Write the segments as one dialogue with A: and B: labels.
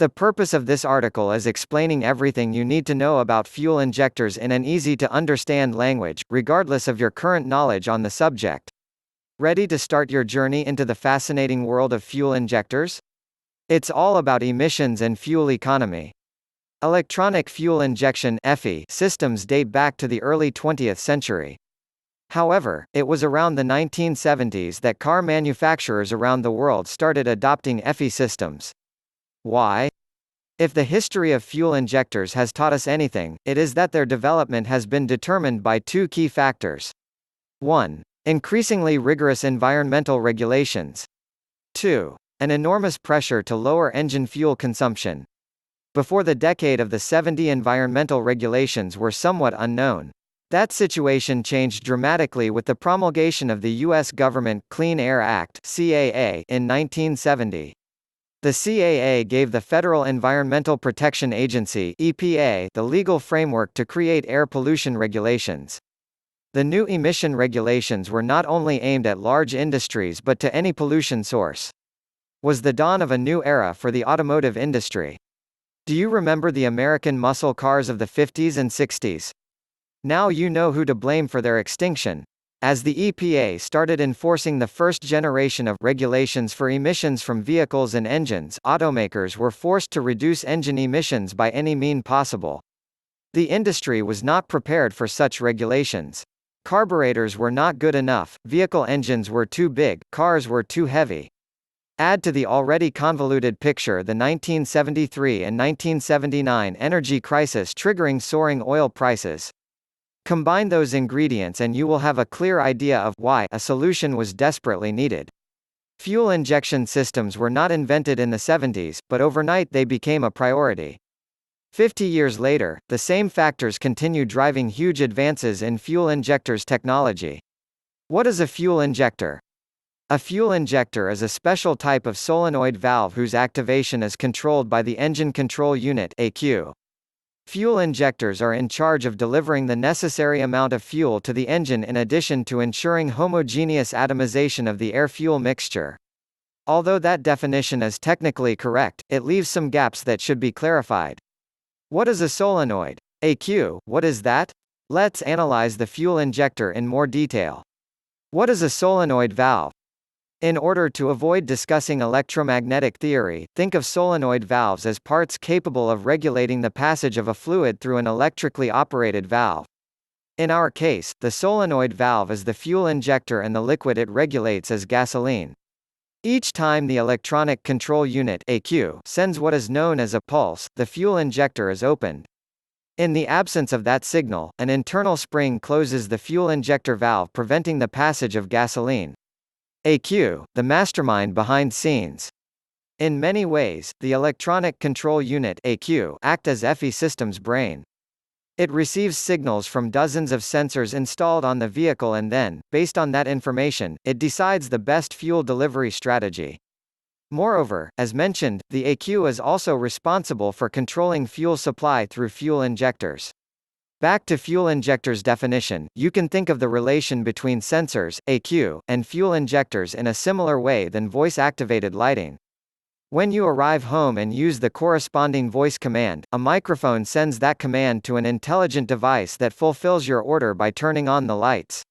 A: The purpose of this article is explaining everything you need to know about fuel injectors in an easy-to-understand language, regardless of your current knowledge on the subject. Ready to start your journey into the fascinating world of fuel injectors? It's all about emissions and fuel economy. Electronic fuel injection (EFI) systems date back to the early 20th century. However, it was around the 1970s that car manufacturers around the world started adopting EFI systems. Why? If the history of fuel injectors has taught us anything, it is that their development has been determined by two key factors. 1. Increasingly rigorous environmental regulations. 2. An enormous pressure to lower engine fuel consumption. Before the decade of the 70s, environmental regulations were somewhat unknown. That situation changed dramatically with the promulgation of the U.S. government Clean Air Act (CAA) in 1970. The CAA gave the Federal Environmental Protection Agency (EPA) the legal framework to create air pollution regulations. The new emission regulations were not only aimed at large industries but to any pollution source. Was the dawn of a new era for the automotive industry. Do you remember the American muscle cars of the 50s and 60s? Now you know who to blame for their extinction. As the EPA started enforcing the first generation of regulations for emissions from vehicles and engines, automakers were forced to reduce engine emissions by any means possible. The industry was not prepared for such regulations. Carburetors were not good enough, vehicle engines were too big, cars were too heavy. Add to the already convoluted picture the 1973 and 1979 energy crisis triggering soaring oil prices. Combine those ingredients and you will have a clear idea of why a solution was desperately needed. Fuel injection systems were not invented in the 70s, but overnight they became a priority. 50 years later, the same factors continue driving huge advances in fuel injectors technology. What is a fuel injector? A fuel injector is a special type of solenoid valve whose activation is controlled by the engine control unit (ECU). Fuel injectors are in charge of delivering the necessary amount of fuel to the engine in addition to ensuring homogeneous atomization of the air-fuel mixture. Although that definition is technically correct, it leaves some gaps that should be clarified. What is a solenoid? ECU, what is that? Let's analyze the fuel injector in more detail. What is a solenoid valve? In order to avoid discussing electromagnetic theory, think of solenoid valves as parts capable of regulating the passage of a fluid through an electrically operated valve. In our case, the solenoid valve is the fuel injector and the liquid it regulates is gasoline. Each time the electronic control unit (ECU) sends what is known as a pulse, the fuel injector is opened. In the absence of that signal, an internal spring closes the fuel injector valve, preventing the passage of gasoline. ECU, the mastermind behind scenes. In many ways, the electronic control unit (ECU) act as EFI system's brain. It receives signals from dozens of sensors installed on the vehicle and then, based on that information, it decides the best fuel delivery strategy. Moreover, as mentioned, the ECU is also responsible for controlling fuel supply through fuel injectors. Back to fuel injectors definition, you can think of the relation between sensors, ECU, and fuel injectors in a similar way than voice-activated lighting. When you arrive home and use the corresponding voice command, a microphone sends that command to an intelligent device that fulfills your order by turning on the lights.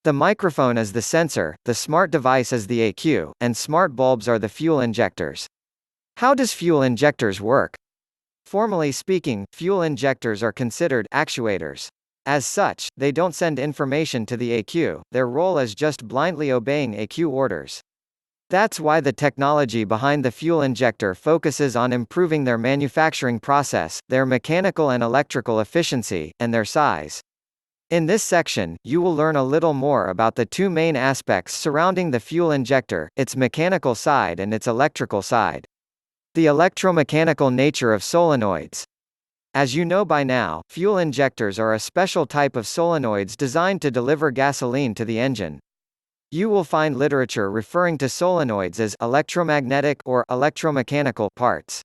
A: The microphone is the sensor, the smart device is the ECU, and smart bulbs are the fuel injectors. How does fuel injectors work? Formally speaking, fuel injectors are considered actuators. As such, they don't send information to the ECU, their role is just blindly obeying ECU orders. That's why the technology behind the fuel injector focuses on improving their manufacturing process, their mechanical and electrical efficiency, and their size. In this section, you will learn a little more about the two main aspects surrounding the fuel injector, its mechanical side and its electrical side. The electromechanical nature of solenoids. As you know by now, fuel injectors are a special type of solenoids designed to deliver gasoline to the engine. You will find literature referring to solenoids as electromagnetic or electromechanical parts.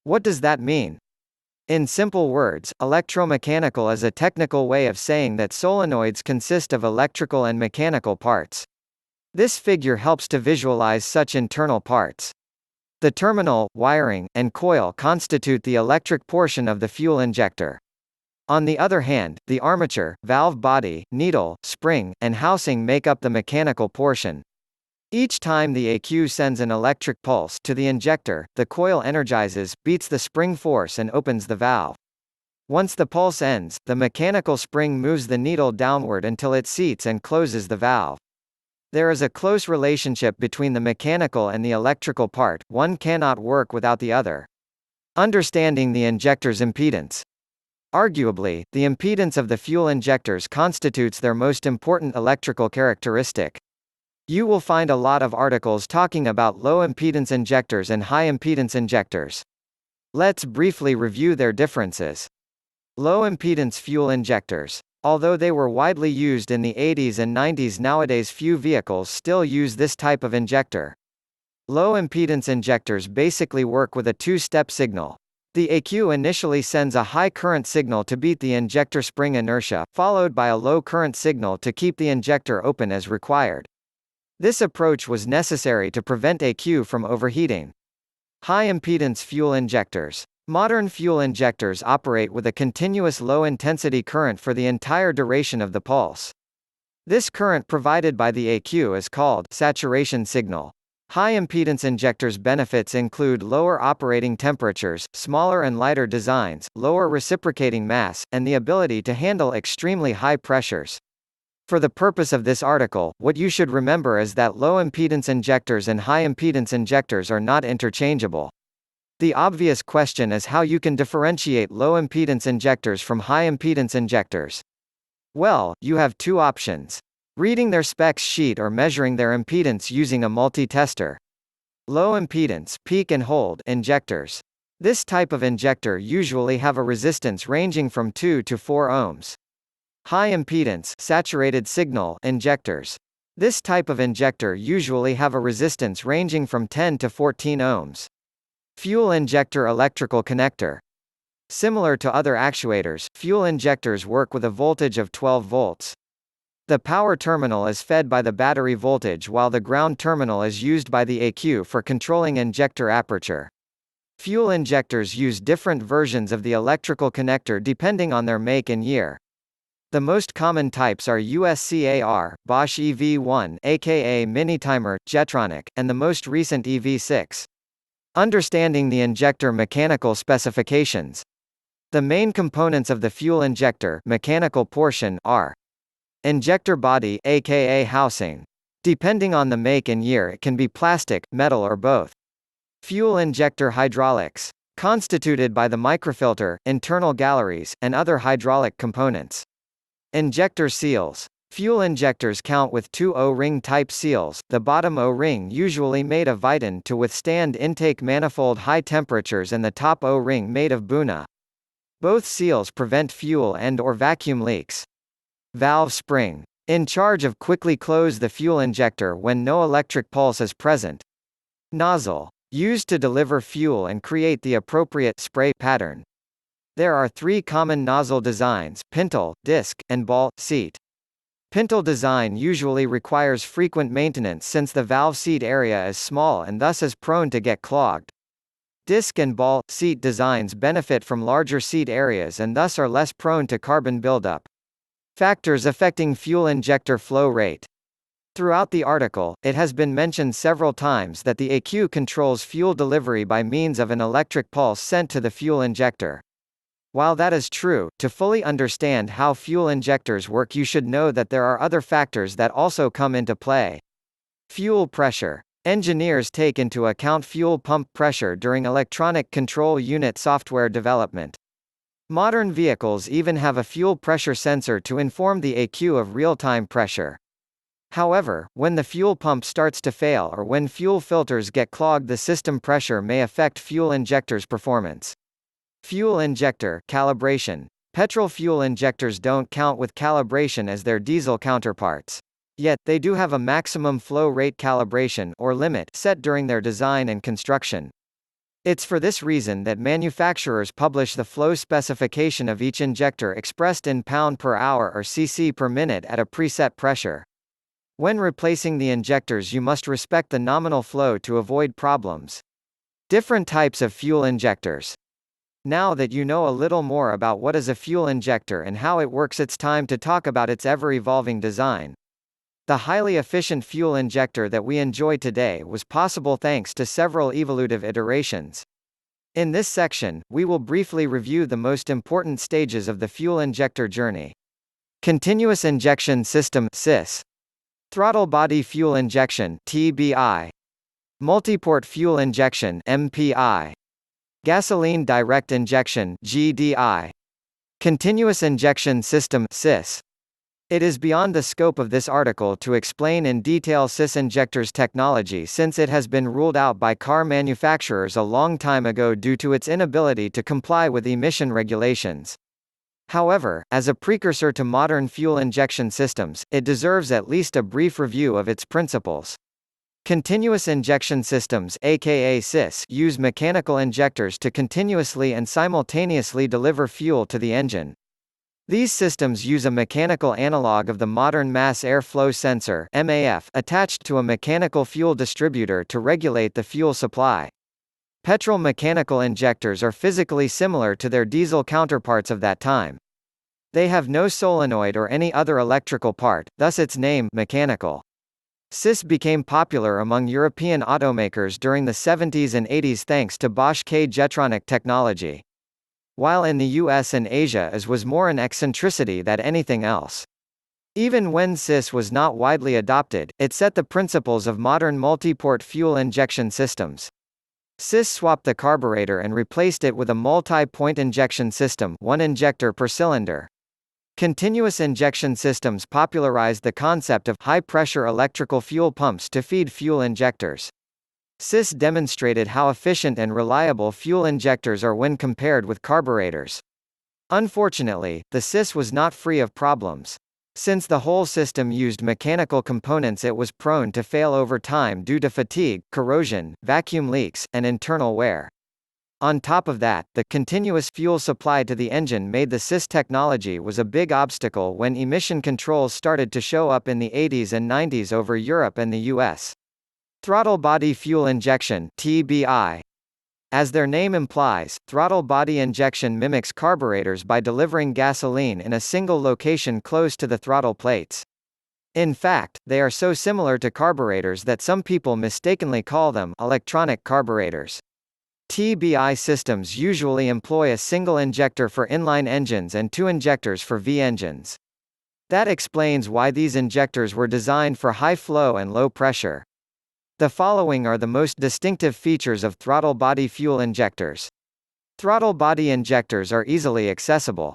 A: What does that mean? In simple words, electromechanical is a technical way of saying that solenoids consist of electrical and mechanical parts. This figure helps to visualize such internal parts. The terminal, wiring, and coil constitute the electric portion of the fuel injector. On the other hand, the armature, valve body, needle, spring, and housing make up the mechanical portion. Each time the ECU sends an electric pulse to the injector, the coil energizes, beats the spring force and opens the valve. Once the pulse ends, the mechanical spring moves the needle downward until it seats and closes the valve. There is a close relationship between the mechanical and the electrical part, one cannot work without the other. Understanding the injector's impedance. Arguably, the impedance of the fuel injectors constitutes their most important electrical characteristic. You will find a lot of articles talking about low impedance injectors and high impedance injectors. Let's briefly review their differences. Low impedance fuel injectors. Although they were widely used in the 80s and 90s, nowadays few vehicles still use this type of injector. Low impedance injectors basically work with a two-step signal. The ECU initially sends a high current signal to beat the injector spring inertia, followed by a low current signal to keep the injector open as required. This approach was necessary to prevent ECU from overheating. High impedance fuel injectors. Modern fuel injectors operate with a continuous low-intensity current for the entire duration of the pulse. This current provided by the ECU is called saturation signal. High-impedance injectors' benefits include lower operating temperatures, smaller and lighter designs, lower reciprocating mass, and the ability to handle extremely high pressures. For the purpose of this article, what you should remember is that low-impedance injectors and high-impedance injectors are not interchangeable. The obvious question is how you can differentiate low-impedance injectors from high-impedance injectors. Well, you have two options: reading their specs sheet or measuring their impedance using a multi-tester. Low-impedance peak and hold injectors. This type of injector usually have a resistance ranging from 2 to 4 ohms. High-impedance saturated signal injectors. This type of injector usually have a resistance ranging from 10 to 14 ohms. Fuel injector electrical connector. Similar to other actuators, fuel injectors work with a voltage of 12 volts. The power terminal is fed by the battery voltage while the ground terminal is used by the ECU for controlling injector aperture. Fuel injectors use different versions of the electrical connector depending on their make and year. The most common types are USCAR, Bosch EV1 aka Minitimer, Jetronic, and the most recent EV6. Understanding the injector mechanical specifications. The main components of the fuel injector mechanical portion are injector body aka housing. Depending on the make and year, it can be plastic, metal or both. Fuel injector hydraulics, constituted by the microfilter, internal galleries, and other hydraulic components. Injector seals. Fuel injectors count with two O-ring type seals, the bottom O-ring usually made of Viton to withstand intake manifold high temperatures and the top O-ring made of Buna. Both seals prevent fuel and/or vacuum leaks. Valve spring. In charge of quickly close the fuel injector when no electric pulse is present. Nozzle. Used to deliver fuel and create the appropriate spray pattern. There are three common nozzle designs: pintle, disc, and ball, seat. Pintle design usually requires frequent maintenance since the valve seat area is small and thus is prone to get clogged. Disc and ball, seat designs benefit from larger seat areas and thus are less prone to carbon buildup. Factors affecting fuel injector flow rate. Throughout the article, it has been mentioned several times that the ECU controls fuel delivery by means of an electric pulse sent to the fuel injector. While that is true, to fully understand how fuel injectors work, you should know that there are other factors that also come into play. Fuel pressure. Engineers take into account fuel pump pressure during electronic control unit software development. Modern vehicles even have a fuel pressure sensor to inform the ECU of real-time pressure. However, when the fuel pump starts to fail or when fuel filters get clogged, the system pressure may affect fuel injector's performance. Fuel injector calibration. Petrol fuel injectors don't count with calibration as their diesel counterparts. Yet, they do have a maximum flow rate calibration or limit set during their design and construction. It's for this reason that manufacturers publish the flow specification of each injector expressed in pound per hour or cc per minute at a preset pressure. When replacing the injectors, you must respect the nominal flow to avoid problems. Different types of fuel injectors. Now that you know a little more about what is a fuel injector and how it works, it's time to talk about its ever-evolving design. The highly efficient fuel injector that we enjoy today was possible thanks to several evolutive iterations. In this section, we will briefly review the most important stages of the fuel injector journey. Continuous injection system (SIS), throttle body fuel injection (TBI), multiport fuel injection (MPI), gasoline direct injection (GDI), continuous injection system (SIS). It is beyond the scope of this article to explain in detail SIS injectors technology, since it has been ruled out by car manufacturers a long time ago due to its inability to comply with emission regulations. However, as a precursor to modern fuel injection systems, it deserves at least a brief review of its principles. Continuous injection systems, aka SIS, use mechanical injectors to continuously and simultaneously deliver fuel to the engine. These systems use a mechanical analog of the modern mass airflow sensor (MAF) attached to a mechanical fuel distributor to regulate the fuel supply. Petrol mechanical injectors are physically similar to their diesel counterparts of that time. They have no solenoid or any other electrical part, thus its name mechanical. SIS became popular among European automakers during the 70s and 80s thanks to Bosch K-Jetronic technology. While in the US and Asia it was more an eccentricity than anything else. Even when SIS was not widely adopted, it set the principles of modern multiport fuel injection systems. SIS swapped the carburetor and replaced it with a multi-point injection system, one injector per cylinder. Continuous injection systems popularized the concept of high-pressure electrical fuel pumps to feed fuel injectors. SIS demonstrated how efficient and reliable fuel injectors are when compared with carburetors. Unfortunately, the SIS was not free of problems. Since the whole system used mechanical components, it was prone to fail over time due to fatigue, corrosion, vacuum leaks, and internal wear. On top of that, the continuous fuel supply to the engine made the SIS technology was a big obstacle when emission controls started to show up in the 80s and 90s over Europe and the US. Throttle body fuel injection (TBI). As their name implies, throttle body injection mimics carburetors by delivering gasoline in a single location close to the throttle plates. In fact, they are so similar to carburetors that some people mistakenly call them electronic carburetors. TBI systems usually employ a single injector for inline engines and two injectors for V engines. That explains why these injectors were designed for high flow and low pressure. The following are the most distinctive features of throttle body fuel injectors. Throttle body injectors are easily accessible.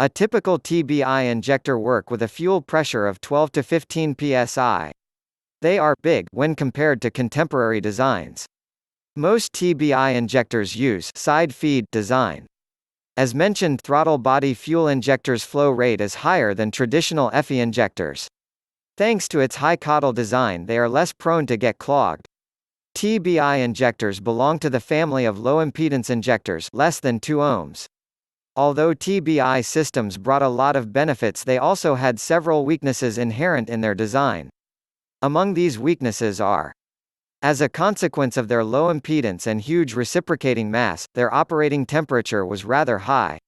A: A typical TBI injector works with a fuel pressure of 12 to 15 psi. They are big when compared to contemporary designs. Most TBI injectors use side feed design. As mentioned, throttle body fuel injectors' flow rate is higher than traditional FE injectors. Thanks to its high caudal design, they are less prone to get clogged. TBI injectors belong to the family of low-impedance injectors, less than 2 ohms. Although TBI systems brought a lot of benefits, they also had several weaknesses inherent in their design. Among these weaknesses are: as a consequence of their low impedance and huge reciprocating mass, their operating temperature was rather high.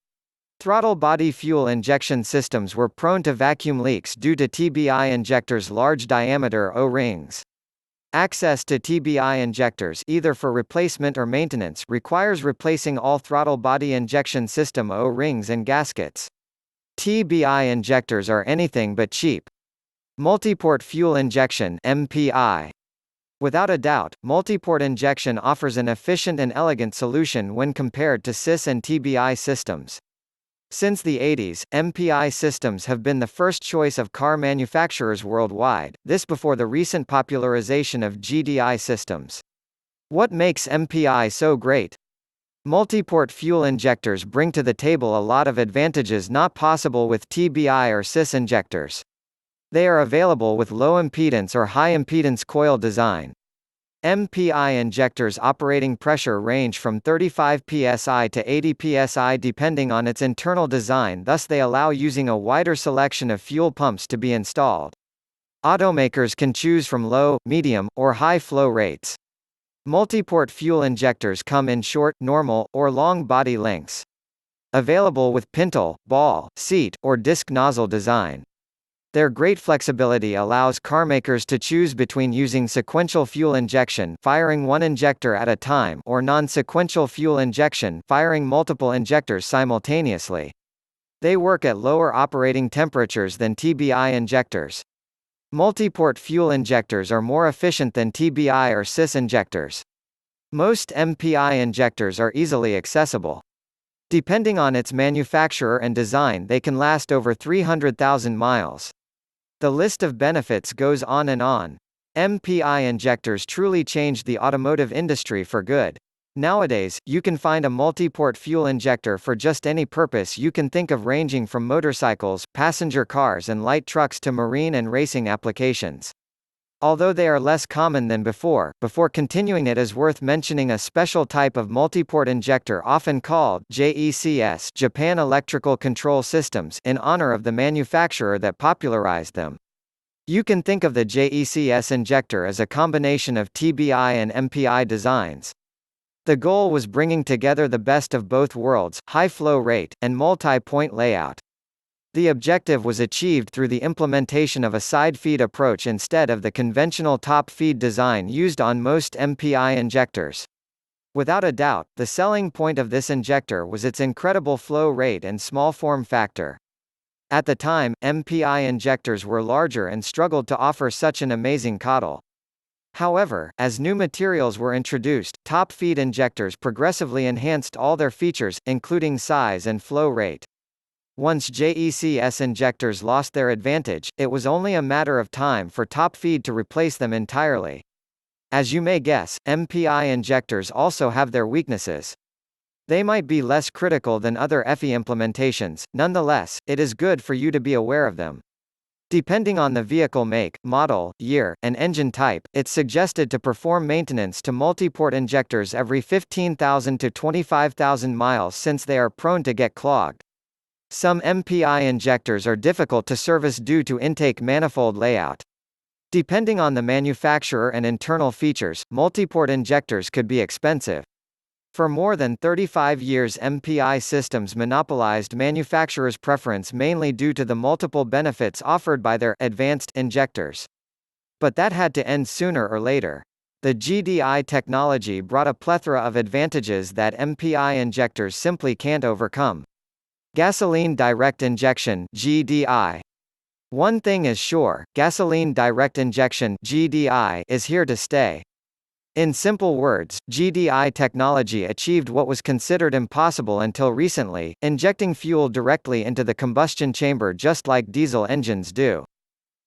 A: Throttle body fuel injection systems were prone to vacuum leaks due to TBI injectors' large diameter O-rings. Access to TBI injectors, either for replacement or maintenance, requires replacing all throttle body injection system O-rings and gaskets. TBI injectors are anything but cheap. Multiport fuel injection (MPI). Without a doubt, multiport injection offers an efficient and elegant solution when compared to SIS and TBI systems. Since the 80s, MPI systems have been the first choice of car manufacturers worldwide, this before the recent popularization of GDI systems. What makes MPI so great? Multiport fuel injectors bring to the table a lot of advantages not possible with TBI or SIS injectors. They are available with low impedance or high impedance coil design. MPI injectors' operating pressure range from 35 psi to 80 psi depending on its internal design, thus they allow using a wider selection of fuel pumps to be installed. Automakers can choose from low, medium, or high flow rates. Multiport fuel injectors come in short, normal, or long body lengths. Available with pintle, ball, seat, or disc nozzle design. Their great flexibility allows carmakers to choose between using sequential fuel injection, firing one injector at a time, or non-sequential fuel injection, firing multiple injectors simultaneously. They work at lower operating temperatures than TBI injectors. Multiport fuel injectors are more efficient than TBI or CIS injectors. Most MPI injectors are easily accessible. Depending on its manufacturer and design, they can last over 300,000 miles. The list of benefits goes on and on. MPI injectors truly changed the automotive industry for good. Nowadays, you can find a multi-port fuel injector for just any purpose you can think of, ranging from motorcycles, passenger cars and light trucks to marine and racing applications. Although they are less common than before continuing, it is worth mentioning a special type of multiport injector often called JECS, Japan Electrical Control Systems, in honor of the manufacturer that popularized them. You can think of the JECS injector as a combination of TBI and MPI designs. The goal was bringing together the best of both worlds, high flow rate, and multi-point layout. The objective was achieved through the implementation of a side-feed approach instead of the conventional top-feed design used on most MPI injectors. Without a doubt, the selling point of this injector was its incredible flow rate and small form factor. At the time, MPI injectors were larger and struggled to offer such an amazing coddle. However, as new materials were introduced, top-feed injectors progressively enhanced all their features, including size and flow rate. Once JECS injectors lost their advantage, it was only a matter of time for top-feed to replace them entirely. As you may guess, MPI injectors also have their weaknesses. They might be less critical than other FE implementations, nonetheless, it is good for you to be aware of them. Depending on the vehicle make, model, year, and engine type, it's suggested to perform maintenance to multiport injectors every 15,000 to 25,000 miles since they are prone to get clogged. Some MPI injectors are difficult to service due to intake manifold layout. Depending on the manufacturer and internal features, multiport injectors could be expensive. For more than 35 years, MPI systems monopolized manufacturers' preference mainly due to the multiple benefits offered by their advanced injectors. But that had to end sooner or later. The GDI technology brought a plethora of advantages that MPI injectors simply can't overcome. Gasoline direct injection (GDI). One thing is sure, gasoline direct injection (GDI) is here to stay. In simple words, GDI technology achieved what was considered impossible until recently, injecting fuel directly into the combustion chamber just like diesel engines do.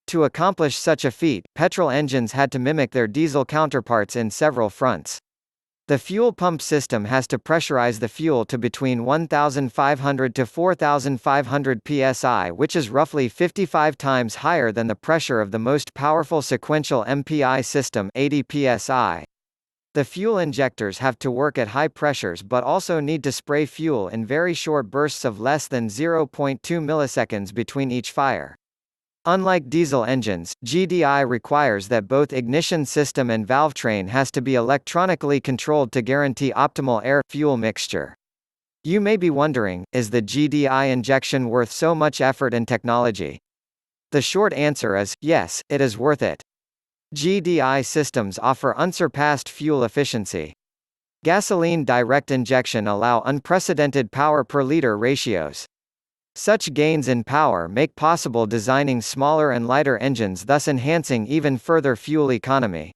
A: To accomplish such a feat, petrol engines had to mimic their diesel counterparts in several fronts. The fuel pump system has to pressurize the fuel to between 1,500 to 4,500 psi, which is roughly 55 times higher than the pressure of the most powerful sequential MPI system, 80 psi. The fuel injectors have to work at high pressures but also need to spray fuel in very short bursts of less than 0.2 milliseconds between each fire. Unlike diesel engines, GDI requires that both ignition system and valvetrain has to be electronically controlled to guarantee optimal air-fuel mixture. You may be wondering, is the GDI injection worth so much effort and technology? The short answer is, yes, it is worth it. GDI systems offer unsurpassed fuel efficiency. Gasoline direct injection allow unprecedented power per liter ratios. Such gains in power make possible designing smaller and lighter engines, thus enhancing even further fuel economy.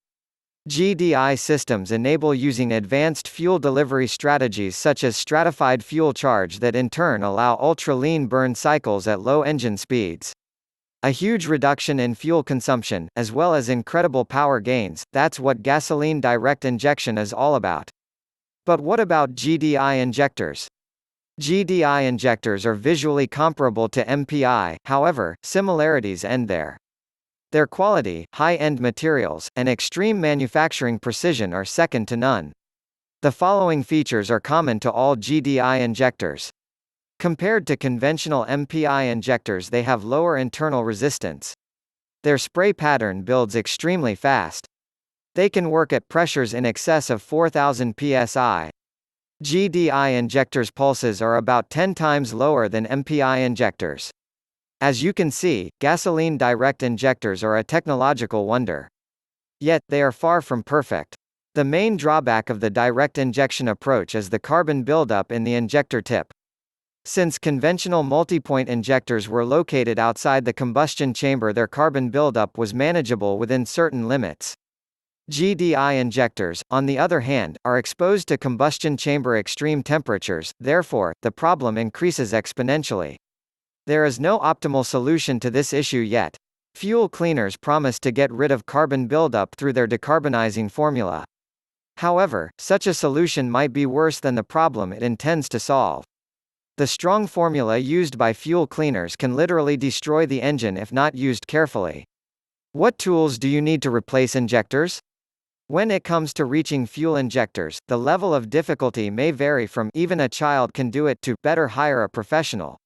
A: GDI systems enable using advanced fuel delivery strategies such as stratified fuel charge that in turn allow ultra-lean burn cycles at low engine speeds. A huge reduction in fuel consumption, as well as incredible power gains, that's what gasoline direct injection is all about. But what about GDI injectors? GDI injectors are visually comparable to MPI, however, similarities end there. Their quality, high-end materials, and extreme manufacturing precision are second to none. The following features are common to all GDI injectors. Compared to conventional MPI injectors, they have lower internal resistance. Their spray pattern builds extremely fast. They can work at pressures in excess of 4,000 psi. GDI injectors' pulses are about 10 times lower than MPI injectors. As you can see, gasoline direct injectors are a technological wonder. Yet, they are far from perfect. The main drawback of the direct injection approach is the carbon buildup in the injector tip. Since conventional multipoint injectors were located outside the combustion chamber, their carbon buildup was manageable within certain limits. GDI injectors, on the other hand, are exposed to combustion chamber extreme temperatures, therefore, the problem increases exponentially. There is no optimal solution to this issue yet. Fuel cleaners promise to get rid of carbon buildup through their decarbonizing formula. However, such a solution might be worse than the problem it intends to solve. The strong formula used by fuel cleaners can literally destroy the engine if not used carefully. What tools do you need to replace injectors? When it comes to reaching fuel injectors, the level of difficulty may vary from "even a child can do it" to "better hire a professional."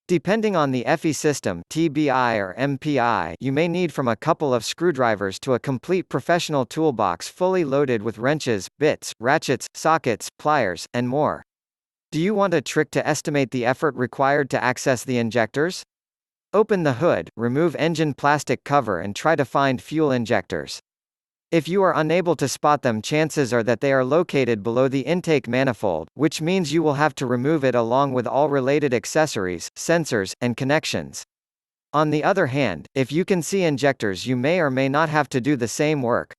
A: Depending on the FE system (TBI or MPI), you may need from a couple of screwdrivers to a complete professional toolbox fully loaded with wrenches, bits, ratchets, sockets, pliers, and more. Do you want a trick to estimate the effort required to access the injectors? Open the hood, remove engine plastic cover and try to find fuel injectors. If you are unable to spot them, chances are that they are located below the intake manifold, which means you will have to remove it along with all related accessories, sensors, and connections. On the other hand, if you can see injectors, you may or may not have to do the same work.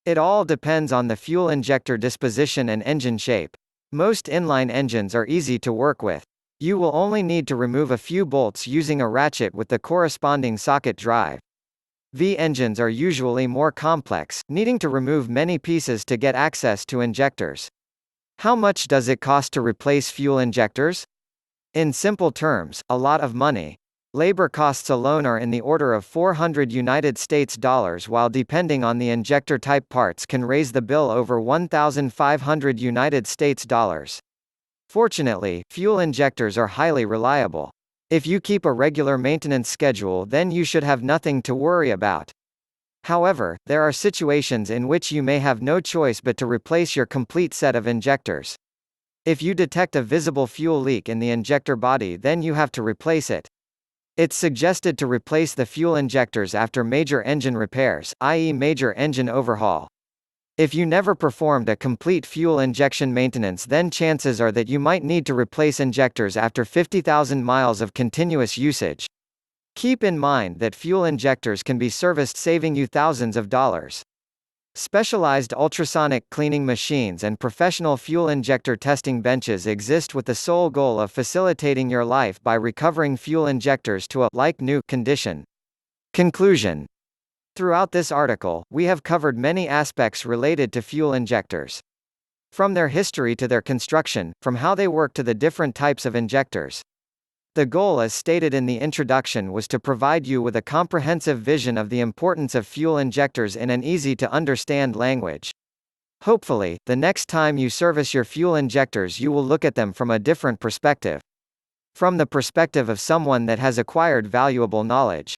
A: It all depends on the fuel injector disposition and engine shape. Most inline engines are easy to work with. You will only need to remove a few bolts using a ratchet with the corresponding socket drive. V engines are usually more complex, needing to remove many pieces to get access to injectors. How much does it cost to replace fuel injectors? In simple terms, a lot of money. Labor costs alone are in the order of $400, while depending on the injector type, parts can raise the bill over $1,500. Fortunately, fuel injectors are highly reliable. If you keep a regular maintenance schedule, then you should have nothing to worry about. However, there are situations in which you may have no choice but to replace your complete set of injectors. If you detect a visible fuel leak in the injector body, then you have to replace it. It's suggested to replace the fuel injectors after major engine repairs, i.e. major engine overhaul. If you never performed a complete fuel injection maintenance, then chances are that you might need to replace injectors after 50,000 miles of continuous usage. Keep in mind that fuel injectors can be serviced, saving you thousands of dollars. Specialized ultrasonic cleaning machines and professional fuel injector testing benches exist with the sole goal of facilitating your life by recovering fuel injectors to a like-new condition. Conclusion. Throughout this article, we have covered many aspects related to fuel injectors. From their history to their construction, from how they work to the different types of injectors. The goal, as stated in the introduction, was to provide you with a comprehensive vision of the importance of fuel injectors in an easy-to-understand language. Hopefully, the next time you service your fuel injectors, you will look at them from a different perspective. From the perspective of someone that has acquired valuable knowledge.